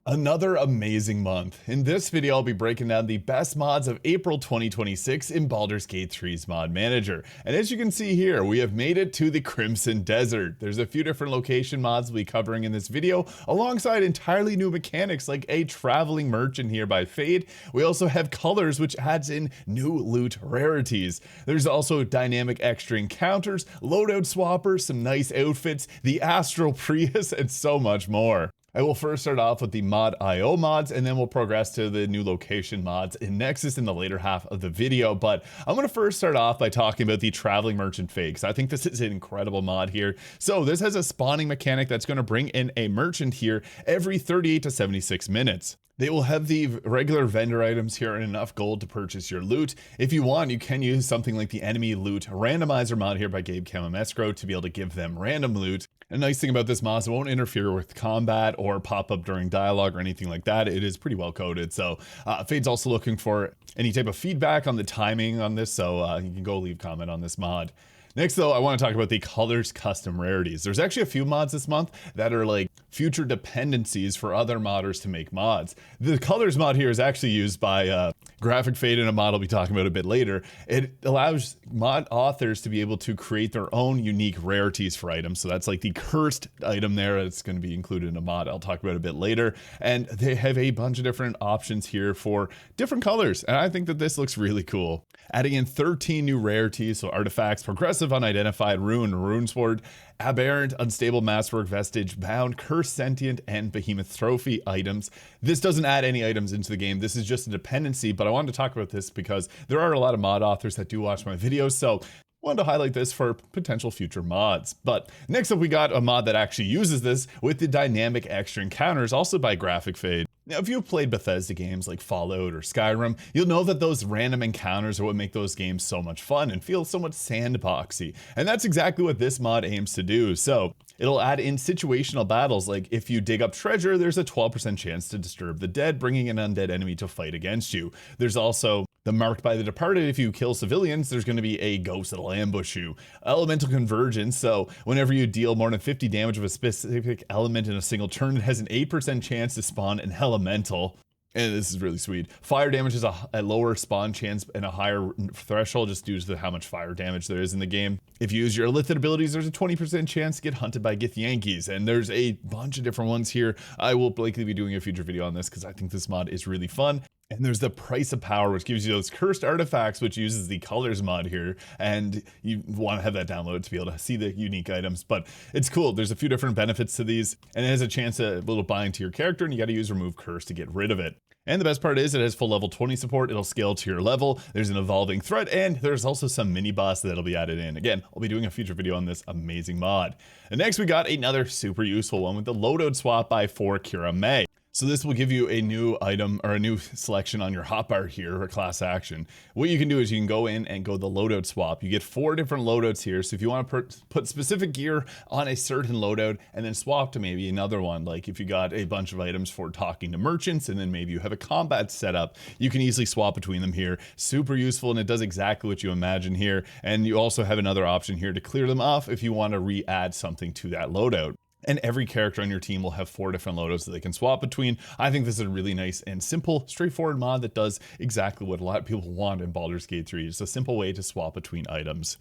Another amazing month. In this video, I'll be breaking down the best mods of April 2026 in Baldur's Gate 3's Mod Manager. And as you can see here, we have made it to the Crimson Desert. There's a few different location mods we'll be covering in this video, alongside entirely new mechanics like a traveling merchant here by Fade. We also have colors, which adds in new loot rarities. There's also dynamic extra encounters, loadout swappers, some nice outfits, the Astral Prius, and so much more. I will first start off with the mod IO mods, and then we'll progress to the new location mods in Nexus in the later half of the video. But I'm going to first start off by talking about the Traveling Merchant Fade, because I think this is an incredible mod here. So this has a spawning mechanic that's going to bring in a merchant here every 38 to 76 minutes. They will have the regular vendor items here and enough gold to purchase your loot. If you want, you can use something like the enemy loot randomizer mod here by Gabe Kamamescro to be able to give them random loot. A nice thing about this mod is it won't interfere with combat or pop up during dialogue or anything like that. It is pretty well coded. So Fade's also looking for any type of feedback on the timing on this, so you can go leave comment on this mod. Next though, I want to talk about the colors custom rarities. There's actually a few mods this month that are like future dependencies for other modders to make mods. The colors mod here is actually used by Graphic Fade in a mod I'll be talking about a bit later. It allows mod authors to be able to create their own unique rarities for items. So that's like the cursed item there that's going to be included in a mod I'll talk about a bit later. And they have a bunch of different options here for different colors. And I think that this looks really cool. Adding in 13 new rarities, so artifacts, progressive unidentified rune sword, aberrant unstable masterwork vestige, bound, cursed sentient, and behemoth trophy items. This doesn't add any items into the game. This is just a dependency, but I wanted to talk about this because there are a lot of mod authors that do watch my videos, so wanted to highlight this for potential future mods. But next up, we got a mod that actually uses this with the dynamic extra encounters, also by Graphic Fade. Now, if you've played Bethesda games like Fallout or Skyrim, you'll know that those random encounters are what make those games so much fun and feel so much sandboxy. And that's exactly what this mod aims to do. So it'll add in situational battles, like if you dig up treasure, there's a 12% chance to disturb the dead, bringing an undead enemy to fight against you. There's also the Marked by the Departed. If you kill civilians, there's going to be a ghost that'll ambush you. Elemental Convergence, so whenever you deal more than 50 damage of a specific element in a single turn, it has an 8% chance to spawn an elemental. And this is really sweet. Fire damage is a lower spawn chance and a higher threshold just due to how much fire damage there is in the game. If you use your Illithid abilities, there's a 20% chance to get hunted by Githyankies. And there's a bunch of different ones here. I will likely be doing a future video on this because I think this mod is really fun. And there's the Price of Power, which gives you those cursed artifacts, which uses the colors mod here. And you want to have that download to be able to see the unique items. But it's cool. There's a few different benefits to these. And it has a chance to a little bind to your character. And you got to use Remove Curse to get rid of it. And the best part is it has full level 20 support. It'll scale to your level. There's an evolving threat. And there's also some mini boss that'll be added in. Again, I'll be doing a future video on this amazing mod. And next we got another super useful one with the Loadout Swap by 4Kira May. So this will give you a new item or a new selection on your hotbar here, or class action. What you can do is you can go in and go the loadout swap. You get 4 different loadouts here. So if you want to put specific gear on a certain loadout and then swap to maybe another one, like if you got a bunch of items for talking to merchants and then maybe you have a combat setup, you can easily swap between them here. Super useful, and it does exactly what you imagine here. And you also have another option here to clear them off if you want to re-add something to that loadout. And every character on your team will have 4 different loadouts that they can swap between. I think this is a really nice and simple, straightforward mod that does exactly what a lot of people want in Baldur's Gate 3. It's a simple way to swap between items.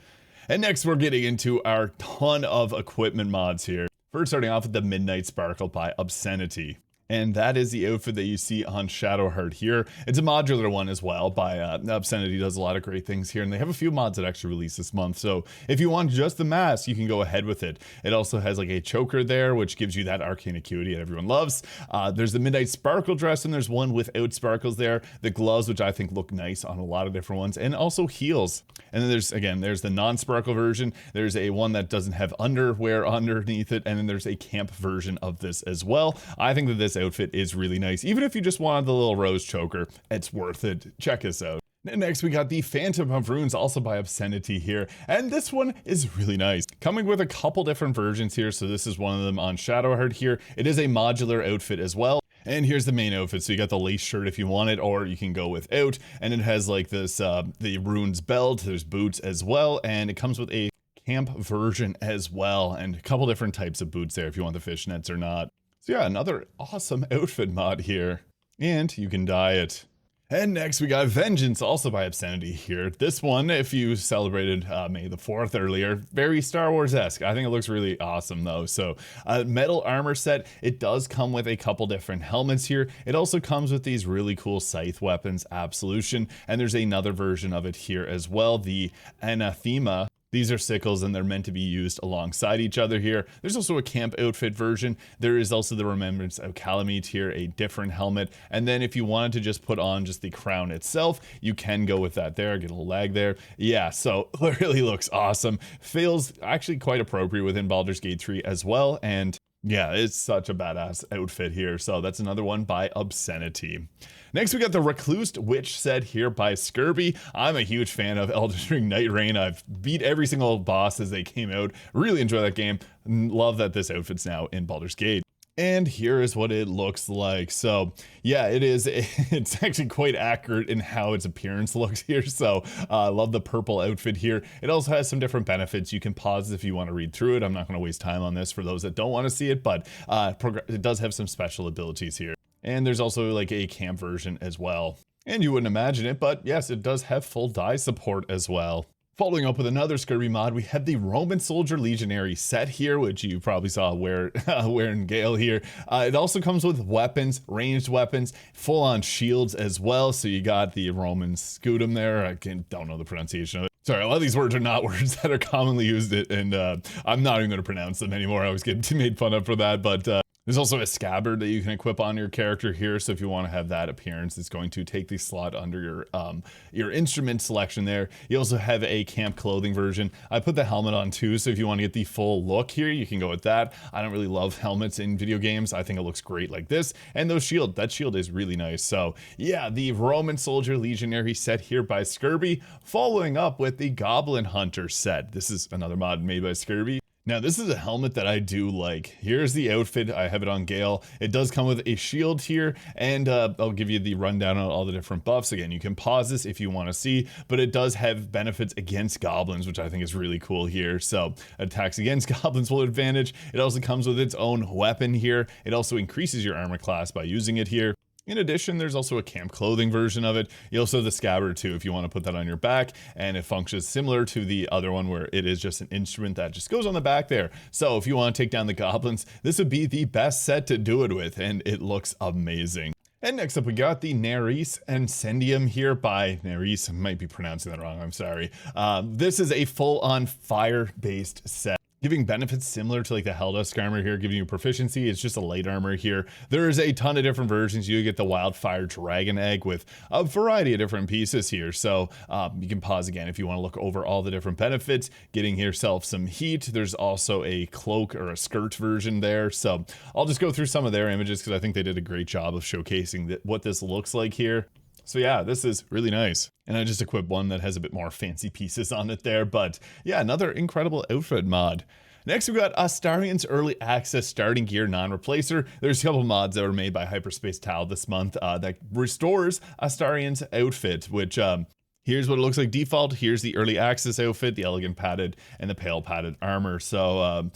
And next we're getting into our ton of equipment mods here. First, starting off with the Midnight Sparkle by Obscenity. And that is the outfit that you see on Shadowheart here. It's a modular one as well by Obscenity. Does a lot of great things here. And they have a few mods that actually release this month. So if you want just the mask, you can go ahead with it. It also has like a choker there, which gives you that arcane acuity that everyone loves. There's the Midnight Sparkle dress, and there's one without sparkles there. The gloves, which I think look nice on a lot of different ones, and also heels. And then there's the non-sparkle version. There's a one that doesn't have underwear underneath it. And then there's a camp version of this as well. I think that this outfit is really nice. Even if you just wanted the little rose choker, it's worth it. Check this out. Next, we got the Phantom of Runes, also by Obscenity here. And this one is really nice. Coming with a couple different versions here. So this is one of them on Shadowheart here. It is a modular outfit as well. And here's the main outfit. So you got the lace shirt if you want it, or you can go without. And it has like this, the runes belt, there's boots as well. And it comes with a camp version as well. And a couple different types of boots there if you want the fishnets or not. So yeah, another awesome outfit mod here. And you can dye it. And next we got Vengeance, also by Obscenity here. This one, if you celebrated May the 4th earlier, very Star Wars-esque. I think it looks really awesome though. So metal armor set, it does come with a couple different helmets here. It also comes with these really cool scythe weapons, Absolution, and there's another version of it here as well, the Anathema. These are sickles and they're meant to be used alongside each other here. There's also a camp outfit version. There is also the Remembrance of Calamite here, a different helmet. And then if you wanted to just put on just the crown itself, you can go with that there. Get a little lag there. Yeah, so it really looks awesome. Feels actually quite appropriate within Baldur's Gate 3 as well. And yeah, it's such a badass outfit here. So that's another one by Obscenity. Next, we got the Reclused Witch Set here by Scurvy. I'm a huge fan of Elden Ring Night Rain. I've beat every single boss as they came out. Really enjoy that game. Love that this outfit's now in Baldur's Gate. And here is what it looks like. So yeah, it's actually quite accurate in how its appearance looks here. So I love the purple outfit here. It also has some different benefits. You can pause if you want to read through it. I'm not going to waste time on this for those that don't want to see it, but it does have some special abilities here. And there's also like a camp version as well. And you wouldn't imagine it, but yes, it does have full dye support as well. Following up with another Scurvy mod, we have the Roman Soldier Legionary set here, which you probably saw wearing Gale here. It also comes with weapons, ranged weapons, full-on shields as well. So you got the Roman Scutum there. I don't know the pronunciation of it. Sorry, a lot of these words are not words that are commonly used, and I'm not even going to pronounce them anymore. I always get made fun of for that, but there's also a scabbard that you can equip on your character here. So if you want to have that appearance, it's going to take the slot under your instrument selection there. You also have a camp clothing version. I put the helmet on too, so if you want to get the full look here, you can go with that. I don't really love helmets in video games. I think it looks great like this. And that shield is really nice. So yeah, the Roman Soldier Legionary set here by Scurvy, following up with the Goblin Hunters Set. This is another mod made by Scurvy. Now this is a helmet that I do like. Here's the outfit. I have it on Gale. It does come with a shield here, and I'll give you the rundown on all the different buffs. Again, you can pause this if you want to see, but it does have benefits against goblins, which I think is really cool here. So attacks against goblins will advantage. It also comes with its own weapon here. It also increases your armor class by using it here. In addition, there's also a camp clothing version of it. You also have the scabbard too, if you want to put that on your back, and it functions similar to the other one where it is just an instrument that just goes on the back there. So if you want to take down the goblins, this would be the best set to do it with, and it looks amazing. And next up, we got the Naerys Incendium here by Naerys. I might be pronouncing that wrong, I'm sorry. This is a full-on fire-based set, giving benefits similar to like the Helldusk armor here, giving you proficiency. It's just a light armor here. There's a ton of different versions. You get the Wildfire Dragon Egg with a variety of different pieces here. So you can pause again if you want to look over all the different benefits, getting yourself some heat. There's also a cloak or a skirt version there. So I'll just go through some of their images because I think they did a great job of showcasing what this looks like here. So yeah, this is really nice. And I just equipped one that has a bit more fancy pieces on it there. But yeah, another incredible outfit mod. Next, we got Astarion's Early Access Starting Gear Non-Replacer. There's a couple mods that were made by Hyperspace Tau this month that restores Astarion's outfit, which here's what it looks like default. Here's the Early Access outfit, the Elegant Padded and the Pale Padded Armor. So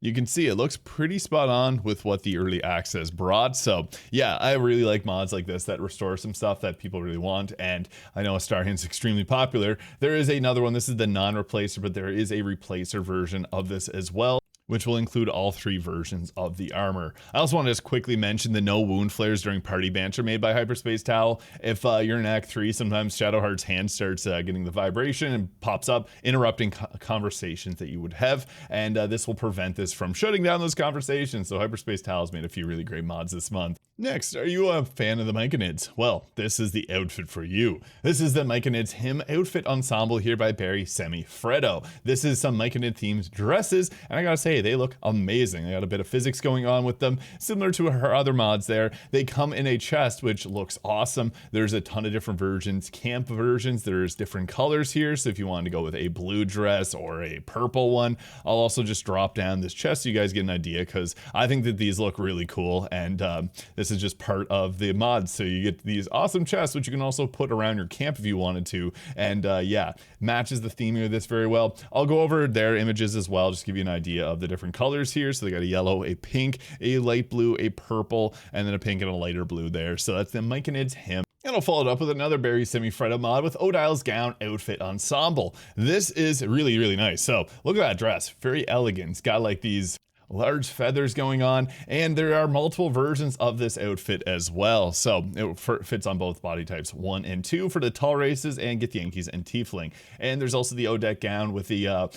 you can see it looks pretty spot on with what the Early Access brought. So yeah, I really like mods like this that restore some stuff that people really want. And I know Astarion's extremely popular. There is another one. This is the non-replacer, but there is a replacer version of this as well, which will include all three versions of the armor. I also want to just quickly mention the no wound flares during party banter made by Hyperspace Tau. If you're in Act 3, sometimes Shadowheart's hand starts getting the vibration and pops up, interrupting conversations that you would have, and this will prevent this from shutting down those conversations. So Hyperspace Tau has made a few really great mods this month. Next, are you a fan of the Myconids? Well, this is the outfit for you. This is the Myconids Hymn Outfit Ensemble here by Barry Semifreddo. This is some Myconid themed dresses, and I gotta say, they look amazing. They got a bit of physics going on with them, similar to her other mods there. They come in a chest, which looks awesome. There's a ton of different versions, camp versions. There's different colors here, so if you wanted to go with a blue dress or a purple one, I'll also just drop down this chest so you guys get an idea, because I think that these look really cool, and this this is just part of the mod. So you get these awesome chests, which you can also put around your camp if you wanted to. And yeah, matches the theming of this very well. I'll go over their images as well, just to give you an idea of the different colors here. So they got a yellow, a pink, a light blue, a purple, and then a pink and a lighter blue there. So that's the Myconid's hymn. And I'll follow it up with another berry semi-fretted mod with Odile's gown outfit ensemble. This is really, really nice. So look at that dress, very elegant. It's got like these large feathers going on, and there are multiple versions of this outfit as well. So it fits on both body types 1 and 2 for the tall races and get the Yankees and Tiefling. And there's also the Odile gown with the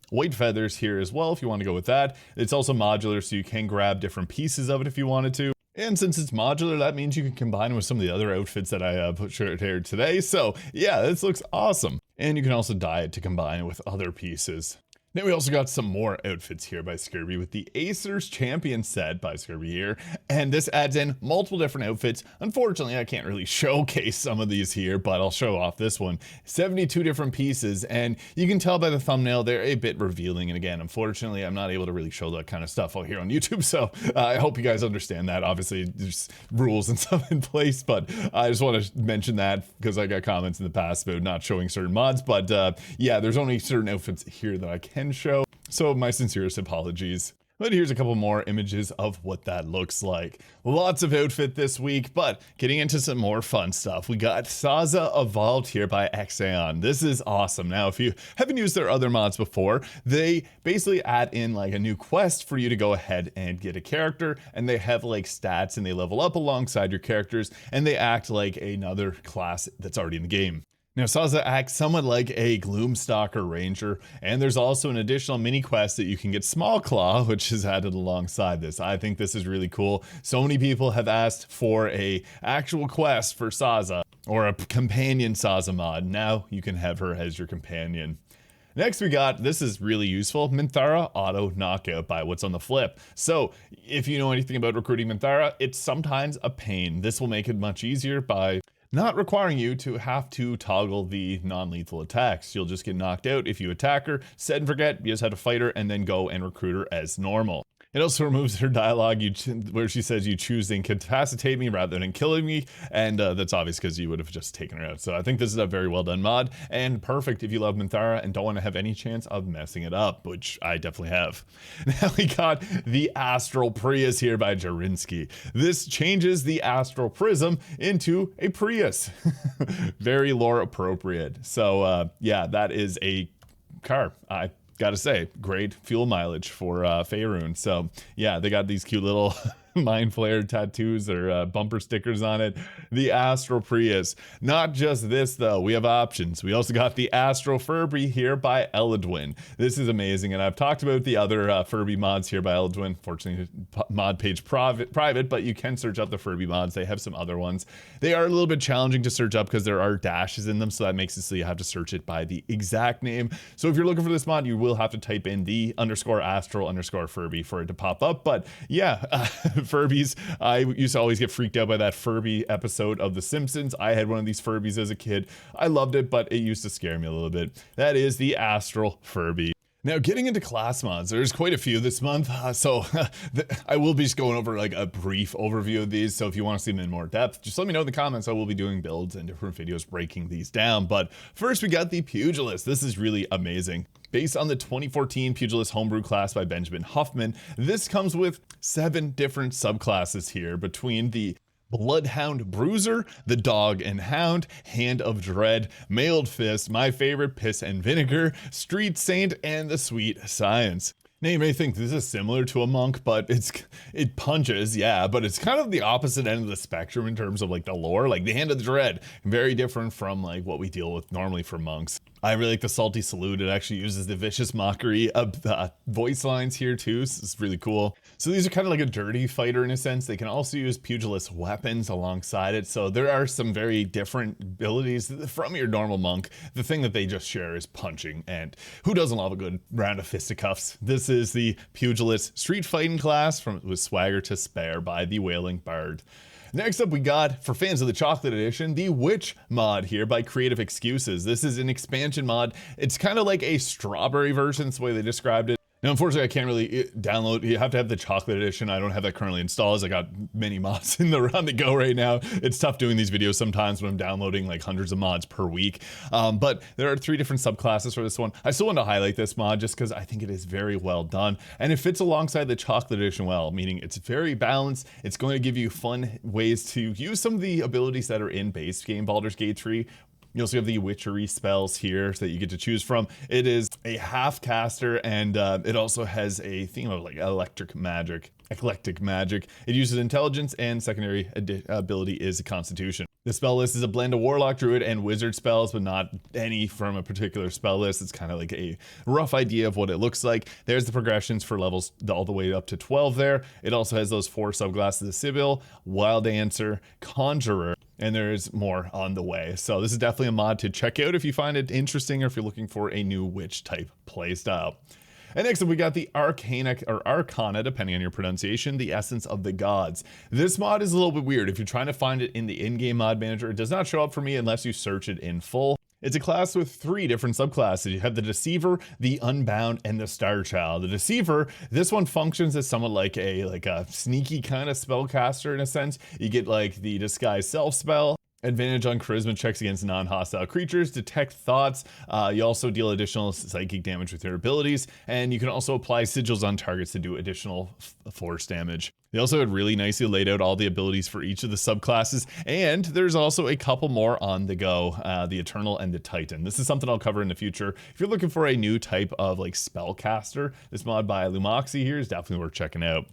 white feathers here as well if you want to go with that. It's also modular, so you can grab different pieces of it if you wanted to. And since it's modular, that means you can combine it with some of the other outfits that I put here today. So yeah, this looks awesome. And you can also dye it to combine it with other pieces. Then we also got some more outfits here by Scurvy with the Asir's Champion set by Scurvy here. And this adds in multiple different outfits. Unfortunately, I can't really showcase some of these here, but I'll show off this one. 72 different pieces, and you can tell by the thumbnail, they're a bit revealing. And again, unfortunately, I'm not able to really show that kind of stuff out here on YouTube. So I hope you guys understand that. Obviously, there's rules and stuff in place, but I just want to mention that because I got comments in the past about not showing certain mods. But yeah, there's only certain outfits here that I can show, so my sincerest apologies. But here's a couple more images of what that looks like. Lots of outfit this week, but getting into some more fun stuff. We got Sazza Evolved here by Exaon. This is awesome. Now, if you haven't used their other mods before, they basically add in like a new quest for you to go ahead and get a character, and they have like stats and they level up alongside your characters, and they act like another class that's already in the game. Now, Sazza acts somewhat like a Gloomstalker Ranger, and there's also an additional mini quest that you can get Small Claw, which is added alongside this. I think this is really cool. So many people have asked for a actual quest for Sazza, or a companion Sazza mod. Now you can have her as your companion. Next we got, this is really useful, Minthara Auto-Knockout by What's on the Flip. So if you know anything about recruiting Minthara, it's sometimes a pain. This will make it much easier by not requiring you to have to toggle the non-lethal attacks. You'll just get knocked out if you attack her, set and forget, you just have to fight her, and then go and recruit her as normal. It also removes her dialogue where she says you choose to incapacitate me rather than killing me, and that's obvious because you would have just taken her out. So I think this is a very well done mod, and perfect if you love Minthara and don't want to have any chance of messing it up, which I definitely have. Now we got the Astral Prius here by Jarinsky. This changes the Astral Prism into a Prius. Very lore appropriate. So yeah, that is a car. I gotta say, great fuel mileage for Faerun. So yeah, they got these cute little Mind Flare tattoos or bumper stickers on it. The Astral Prius. Not just this though, we have options. We also got the Astral Furby here by Eladwin. This is amazing, and I've talked about the other Furby mods here by Eladwin. Fortunately, mod page private, but you can search up the Furby mods. They have some other ones. They are a little bit challenging to search up because there are dashes in them, so that makes it so you have to search it by the exact name. So if you're looking for this mod, you will have to type in the _Astral_Furby for it to pop up. But yeah, Furbies. I used to always get freaked out by that Furby episode of The Simpsons. I had one of these Furbies as a kid. I loved it, but it used to scare me a little bit. That is the Astral Furby. Now, getting into class mods, there's quite a few this month, so I will be just going over like a brief overview of these, so if you want to see them in more depth, just let me know in the comments. I will be doing builds and different videos breaking these down. But first we got the Pugilist. This is really amazing. Based on the 2014 Pugilist homebrew class by Benjamin Huffman, this comes with 7 different subclasses here between the Bloodhound Bruiser, the Dog and Hound, Hand of Dread, Mailed Fist, my favorite, Piss and Vinegar, Street Saint, and the Sweet Science. Now you may think this is similar to a monk, but it punches, yeah, but it's kind of the opposite end of the spectrum in terms of like the lore. Like the Hand of the Dread, very different from like what we deal with normally for monks. I really like the Salty Salute. It actually uses the Vicious Mockery of the voice lines here too, so it's really cool. So these are kind of like a dirty fighter in a sense. They can also use pugilist weapons alongside it, so there are some very different abilities from your normal monk. The thing that they just share is punching, and who doesn't love a good round of fisticuffs? This is the Pugilist Street Fighting class with Swagger to Spare by the Wailing Bard. Next up we got, for fans of the Chocolate Edition, the Witch mod here by Creative Excuses. This is an expansion mod. It's kind of like a strawberry version, that's the way they described it. Now, unfortunately, I can't really download. You have to have the chocolate edition. I don't have that currently installed, as I got many mods on the go right now. It's tough doing these videos sometimes when I'm downloading like hundreds of mods per week. But there are 3 different subclasses for this one. I still want to highlight this mod just because I think it is very well done. And it fits alongside the chocolate edition well, meaning it's very balanced. It's going to give you fun ways to use some of the abilities that are in base game Baldur's Gate 3. You also have the witchery spells here that you get to choose from. It is a half caster, and it also has a theme of like eclectic magic. It uses intelligence, and secondary ability is constitution. The spell list is a blend of warlock, druid, and wizard spells, but not any from a particular spell list. It's kind of like a rough idea of what it looks like. There's the progressions for levels all the way up to 12 there. It also has those 4 subclasses of Sibyl, Wild Dancer, Conjurer, and there's more on the way. So this is definitely a mod to check out if you find it interesting or if you're looking for a new witch type playstyle. And next up, we got the Arcana, depending on your pronunciation, the Essence of the Gods. This mod is a little bit weird. If you're trying to find it in the in-game mod manager, it does not show up for me unless you search it in full. It's a class with 3 different subclasses. You have the Deceiver, the Unbound, and the Star Child. The Deceiver, this one functions as somewhat like a sneaky kind of spellcaster in a sense. You get like the Disguise Self spell, advantage on charisma checks against non-hostile creatures, detect thoughts. You also deal additional psychic damage with your abilities, and you can also apply sigils on targets to do additional force damage. They also had really nicely laid out all the abilities for each of the subclasses, and there's also a couple more on the go, the Eternal and the Titan. This is something I'll cover in the future. If you're looking for a new type of like spellcaster, this mod by Lumoxi here is definitely worth checking out.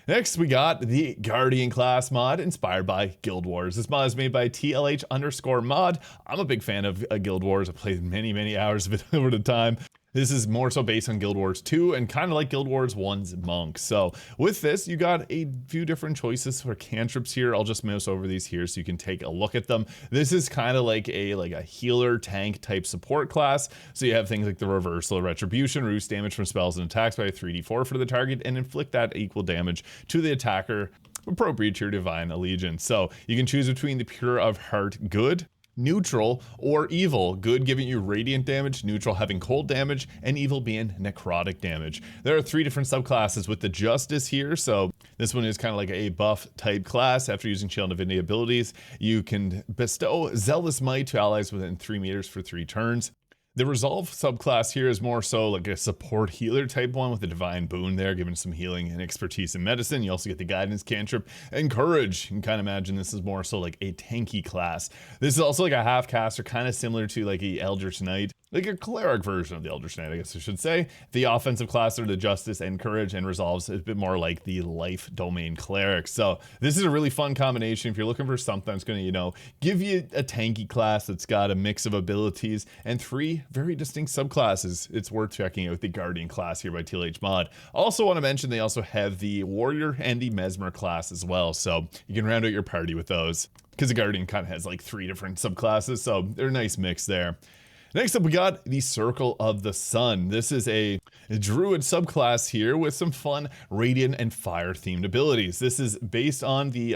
Next, we got the Guardian class mod inspired by Guild Wars. This mod is made by TLH_mod. I'm a big fan of Guild Wars. I've played many hours of it over the time. This is more so based on Guild Wars 2 and kind of like Guild Wars 1's Monk. So with this, you got a few different choices for cantrips here. I'll just mouse over these here so you can take a look at them. This is kind of like a healer tank type support class. So you have things like the Reversal of Retribution, reduce damage from spells and attacks by 3d4 for the target, and inflict that equal damage to the attacker appropriate to your divine allegiance. So you can choose between the Pure of Heart Good, Neutral, or Evil. Good giving you radiant damage, neutral having cold damage, and evil being necrotic damage. There are 3 different subclasses with the Justice here, so this one is kind of like a buff type class. After using Shield and Divinity abilities, you can bestow Zealous Might to allies within 3 meters for 3 turns. The Resolve subclass here is more so like a support healer type one with a divine boon there, giving some healing and expertise in medicine. You also get the guidance cantrip and courage. You can kind of imagine this is more so like a tanky class. This is also like a half caster, kind of similar to like a Eldritch Knight, like a cleric version of the Eldritch Knight, I guess I should say. The offensive class are the Justice and Courage, and Resolves is a bit more like the Life Domain Cleric. So this is a really fun combination if you're looking for something that's going to, give you a tanky class that's got a mix of abilities and 3 very distinct subclasses. It's worth checking out the Guardian class here by TLH Mod. Also want to mention they also have the Warrior and the Mesmer class as well, so you can round out your party with those because the Guardian kind of has like 3 different subclasses, so they're a nice mix there. Next up, we got the Circle of the Sun. This is a druid subclass here with some fun radiant and fire themed abilities. This is based on the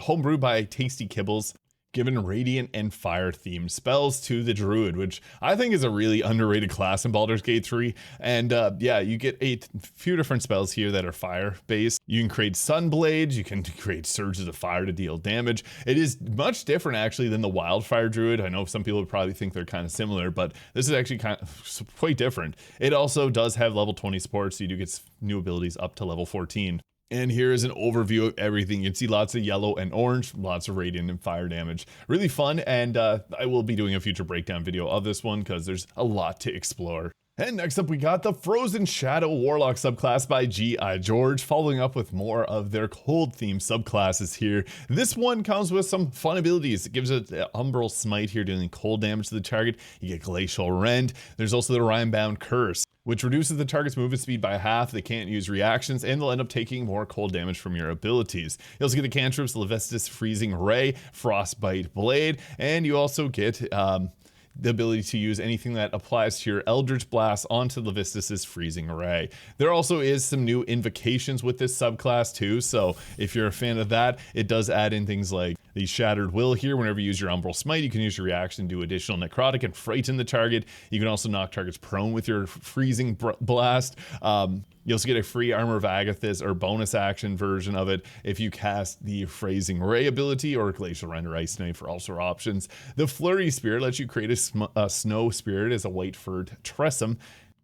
homebrew by Tasty Kibbles, given radiant and fire themed spells to the druid, which I think is a really underrated class in Baldur's Gate 3. And yeah, you get a few different spells here that are fire based. You can create Sunblades, you can create surges of fire to deal damage. It is much different actually than the wildfire druid. I know some people would probably think they're kind of similar, but this is actually kind of quite different. It also does have level 20 support, so you do get new abilities up to level 14. And here is an overview of everything. You can see lots of yellow and orange, lots of radiant and fire damage. Really fun, and I will be doing a future breakdown video of this one because there's a lot to explore. And next up, we got the Frozen Shadow Warlock subclass by G.I. George, following up with more of their cold-themed subclasses here. This one comes with some fun abilities. It gives it Umbral Smite here, dealing cold damage to the target. You get Glacial Rend. There's also the Rime-Bound Curse, which reduces the target's movement speed by half. They can't use reactions, and they'll end up taking more cold damage from your abilities. You also get the cantrips Levistus Freezing Ray, Frostbite Blade, and you also get the ability to use anything that applies to your Eldritch Blast onto Levistus's Freezing Ray. There also is some new invocations with this subclass too, so if you're a fan of that, it does add in things like the Shattered Will here. Whenever you use your Umbral Smite, you can use your reaction to do additional necrotic and frighten the target. You can also knock targets prone with your Freezing Blast. You also get a free Armor of Agathis or bonus action version of it if you cast the Freezing Ray ability, or Glacial Render Ice Knife for also options. The Flurry Spirit lets you create a Snow Spirit as a white-furred Tressum.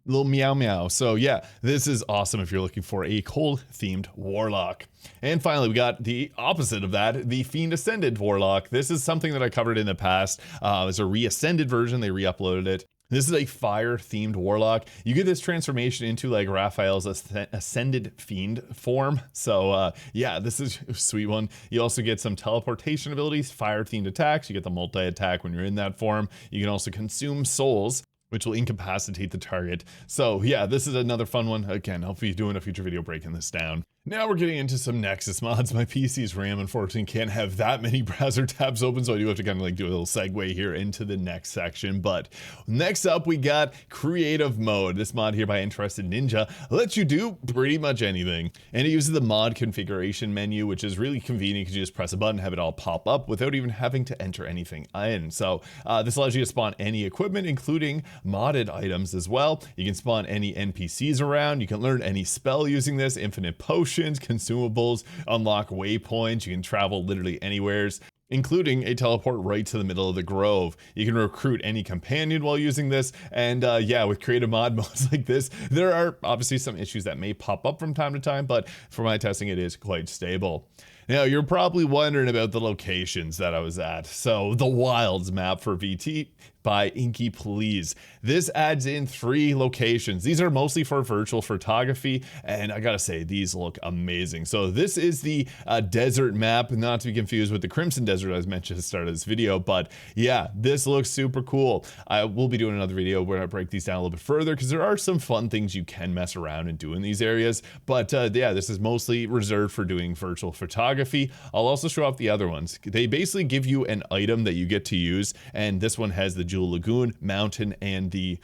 Little meow meow. So yeah, this is awesome if you're looking for a cold themed Warlock. And finally, we got the opposite of that, the Fiend Ascended Warlock. This is something that I covered in the past. It's a re-ascended version. They re-uploaded it. This is a fire-themed Warlock. You get this transformation into like Raphael's Ascended Fiend form. So yeah, this is a sweet one. You also get some teleportation abilities, fire-themed attacks. You get the multi-attack when you're in that form. You can also consume souls, which will incapacitate the target. So yeah, this is another fun one. Again, I'll be doing a future video breaking this down. Now we're getting into some Nexus mods. My PC's RAM unfortunately can't have that many browser tabs open, so I do have to kind of like do a little segue here into the next section. But next up, we got Creative Mode. This mod here by Interested Ninja lets you do pretty much anything. And it uses the mod configuration menu, which is really convenient because you just press a button, have it all pop up without even having to enter anything in. So this allows you to spawn any equipment, including modded items as well. You can spawn any NPCs around. You can learn any spell using this, infinite potions, consumables, unlock waypoints. You can travel literally anywheres, including a teleport right to the middle of the grove. You can recruit any companion while using this. And yeah, with creative mod modes like this, there are obviously some issues that may pop up from time to time, but for my testing, it is quite stable. Now, you're probably wondering about the locations that I was at. So the Wilds map for VT by Inky Please. This adds in 3 locations. These are mostly for virtual photography, and I gotta say, these look amazing. So this is the desert map, not to be confused with the Crimson Desert as mentioned at the start of this video, but yeah, this looks super cool. I will be doing another video where I break these down a little bit further, because there are some fun things you can mess around and do in these areas, but yeah, this is mostly reserved for doing virtual photography. I'll also show off the other ones. They basically give you an item that you get to use, and this one has the Jewel Lagoon, Mountain, and the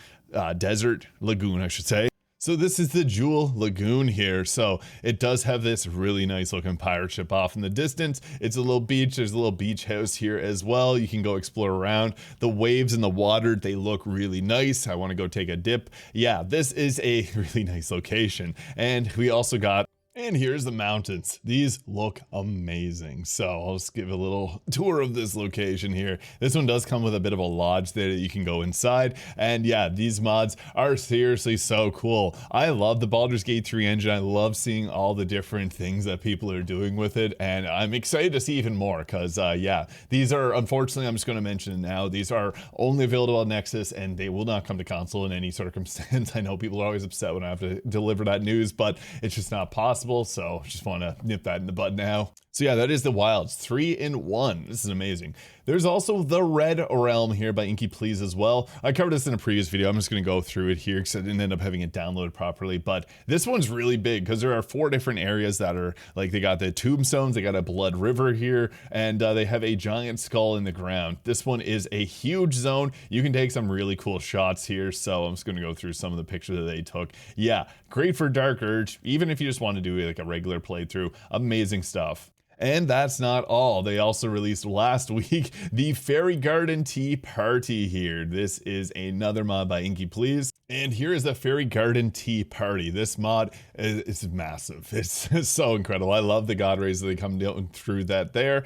Desert Lagoon, I should say. So this is the Jewel Lagoon here. So it does have this really nice looking pirate ship off in the distance. It's a little beach. There's a little beach house here as well. You can go explore around. The waves in the water, they look really nice. I want to go take a dip. Yeah, this is a really nice location. And we also got, and here's the mountains. These look amazing. So I'll just give a little tour of this location here. This one does come with a bit of a lodge there that you can go inside. And yeah, these mods are seriously so cool. I love the Baldur's Gate 3 engine. I love seeing all the different things that people are doing with it. And I'm excited to see even more because yeah, these are, unfortunately, I'm just going to mention it now. These are only available on Nexus and they will not come to console in any circumstance. I know people are always upset when I have to deliver that news, but it's just not possible. So just want to nip that in the bud now. So yeah, that is the Wilds 3-in-1. This is amazing. There's also the Red Realm here by Inky Please as well. I covered this in a previous video. I'm just going to go through it here because I didn't end up having it downloaded properly. But this one's really big because there are 4 different areas that are like, they got the tombstones, they got a blood river here, and they have a giant skull in the ground. This one is a huge zone. You can take some really cool shots here. So I'm just going to go through some of the pictures that they took. Yeah, great for Dark Urge. Even if you just want to do like a regular playthrough, amazing stuff. And that's not all. They also released last week the Fairy Garden Tea Party here. This is another mod by Inky Please. And here is the Fairy Garden Tea Party. This mod is massive. It's so incredible. I love the god rays that they come down through that there.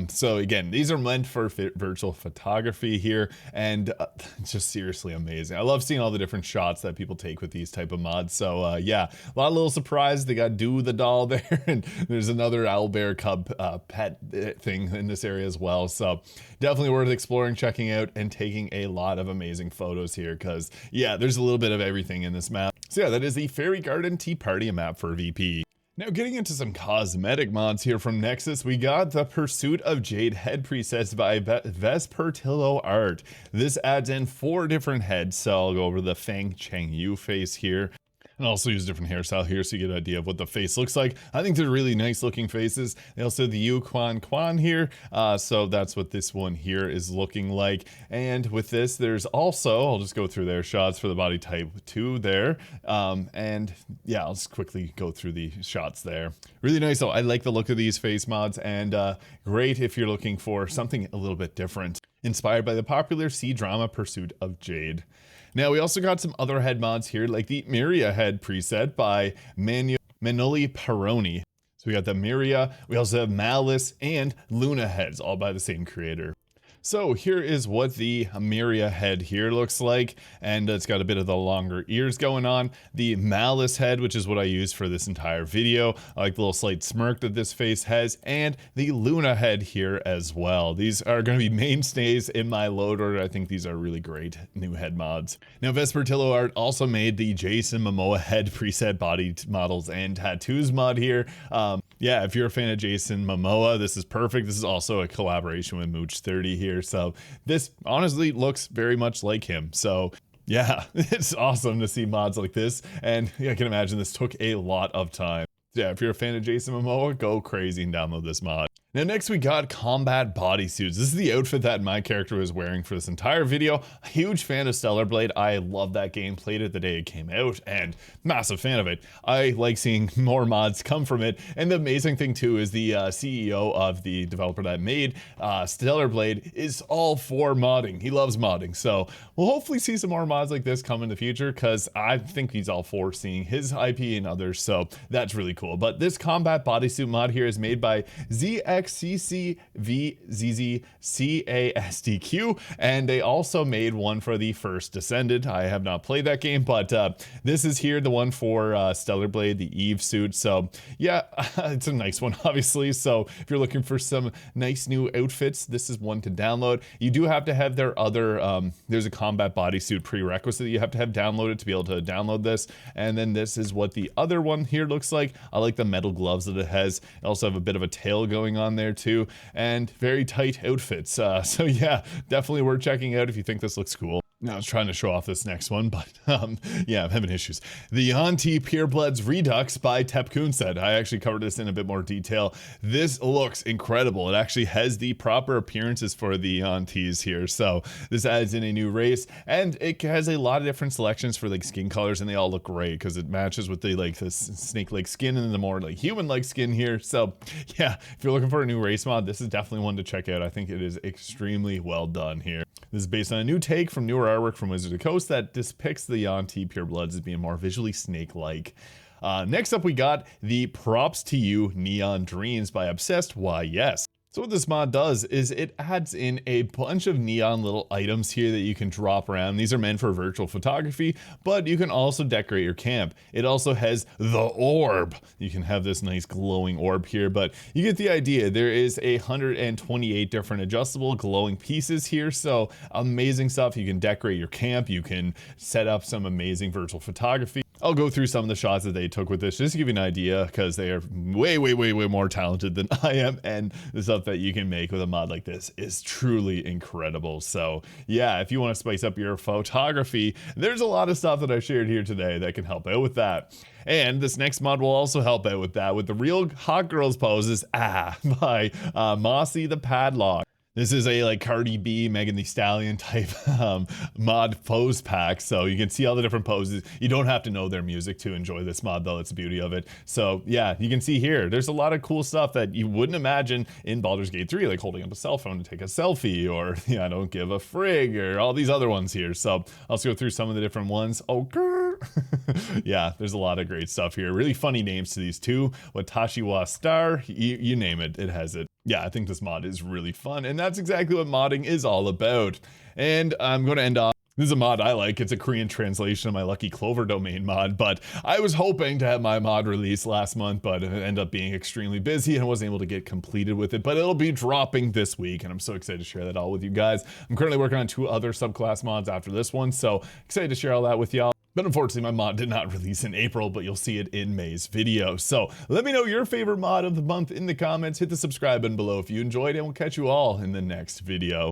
So again, these are meant for virtual photography here. And it's just seriously amazing. I love seeing all the different shots that people take with these type of mods. So yeah, a lot of little surprises. They got Do the doll there. And there's another owlbear cub pet thing in this area as well. So definitely worth exploring, checking out, and taking a lot of amazing photos here because yeah, there's a little bit of everything in this map. So yeah, that is the Fairy Garden Tea Party, a map for VP. Now getting into some cosmetic mods here from Nexus, we got the Pursuit of Jade head presets by Vespertillo Art. This adds in 4 different heads, so I'll go over the Fang Cheng Yu face here. And also use a different hairstyle here so you get an idea of what the face looks like. I think they're really nice looking faces. They also have the Yu Quan here. So that's what this one here is looking like. And with this, there's also, I'll just go through their shots for the body type 2 there. And yeah, I'll just quickly go through the shots there. Really nice though. I like the look of these face mods, and great if you're looking for something a little bit different. Inspired by the popular C-drama Pursuit of Jade. Now, we also got some other head mods here, like the Miria head preset by Manoli Peroni. So we got the Miria, we also have Malice and Luna heads, all by the same creator. So here is what the Miria head here looks like, and it's got a bit of the longer ears going on. The Malice head, which is what I use for this entire video, I like the little slight smirk that this face has, and the Luna head here as well. These are going to be mainstays in my load order. I think these are really great new head mods. Now, Vespertillo Art also made the Jason Momoa head preset body models and tattoos mod here. Yeah, if you're a fan of Jason Momoa, this is perfect. This is also a collaboration with Mooch30 here. So this honestly looks very much like him. So yeah, it's awesome to see mods like this. And I can imagine this took a lot of time. Yeah, if you're a fan of Jason Momoa, go crazy and download this mod. Now next we got combat bodysuits. This is the outfit that my character was wearing for this entire video. A huge fan of Stellar Blade. I love that game, played it the day it came out, and massive fan of it. I like seeing more mods come from it. And the amazing thing too is the CEO of the developer that made Stellar Blade is all for modding. He loves modding. So we'll hopefully see some more mods like this come in the future, because I think he's all for seeing his IP and others. So that's really cool. But this combat bodysuit mod here is made by ZXCCVZZCASDQ, and they also made one for the first Ascendant. I have not played that game, but this is here the one for Stellar Blade, the Eve suit. So yeah, it's a nice one, obviously. So if you're looking for some nice new outfits, this is one to download. You do have to have their other, there's a combat bodysuit prerequisite that you have to have downloaded to be able to download this. And then this is what the other one here looks like. I like the metal gloves that it has. It also have a bit of a tail going on there too, and very tight outfits. So yeah, definitely worth checking out if you think this looks cool. Now I was trying to show off this next one, but yeah, I'm having issues. The Yuan-ti Pureblood's Redux by Tepcoon Set. I actually covered this in a bit more detail. This looks incredible. It actually has the proper appearances for the Yuan-tis here. So this adds in a new race, and it has a lot of different selections for like skin colors, and they all look great because it matches with the like this snake-like skin and the more like human-like skin here. So yeah, if you're looking for a new race mod, this is definitely one to check out. I think it is extremely well done here. This is based on a new take from newer artwork from Wizards of the Coast that depicts the Yuan-ti Purebloods as being more visually snake-like. Next up, we got the Props to You Neon Dreams by Obsessed. Why, yes. So what this mod does is it adds in a bunch of neon little items here that you can drop around. These are meant for virtual photography, but you can also decorate your camp. It also has the orb. You can have this nice glowing orb here, but you get the idea. There is 128 different adjustable glowing pieces here. So amazing stuff. You can decorate your camp. You can set up some amazing virtual photography. I'll go through some of the shots that they took with this just to give you an idea, because they are way more talented than I am, and the stuff that you can make with a mod like this is truly incredible. So yeah, if you want to spice up your photography, there's a lot of stuff that I shared here today that can help out with that. And this next mod will also help out with that, with the Real Hot Girls Poses by Mossy the Padlock. This is a like Cardi B, Megan Thee Stallion type mod pose pack. So you can see all the different poses. You don't have to know their music to enjoy this mod though. It's the beauty of it. So yeah, you can see here, there's a lot of cool stuff that you wouldn't imagine in Baldur's Gate 3, like holding up a cell phone to take a selfie, or yeah, I don't give a frig, or all these other ones here. So I'll just go through some of the different ones. Oh, yeah, there's a lot of great stuff here. Really funny names to these two. Watashi wa Star, you name it, it has it. Yeah, I think this mod is really fun, and that's exactly what modding is all about. And I'm going to end off. This is a mod I like. It's a Korean translation of my Lucky Clover domain mod, but I was hoping to have my mod released last month, but it ended up being extremely busy and I wasn't able to get completed with it, but it'll be dropping this week, and I'm so excited to share that all with you guys. I'm currently working on 2 other subclass mods after this one, so excited to share all that with y'all. But unfortunately, my mod did not release in April, but you'll see it in May's video. So let me know your favorite mod of the month in the comments. Hit the subscribe button below if you enjoyed, and we'll catch you all in the next video.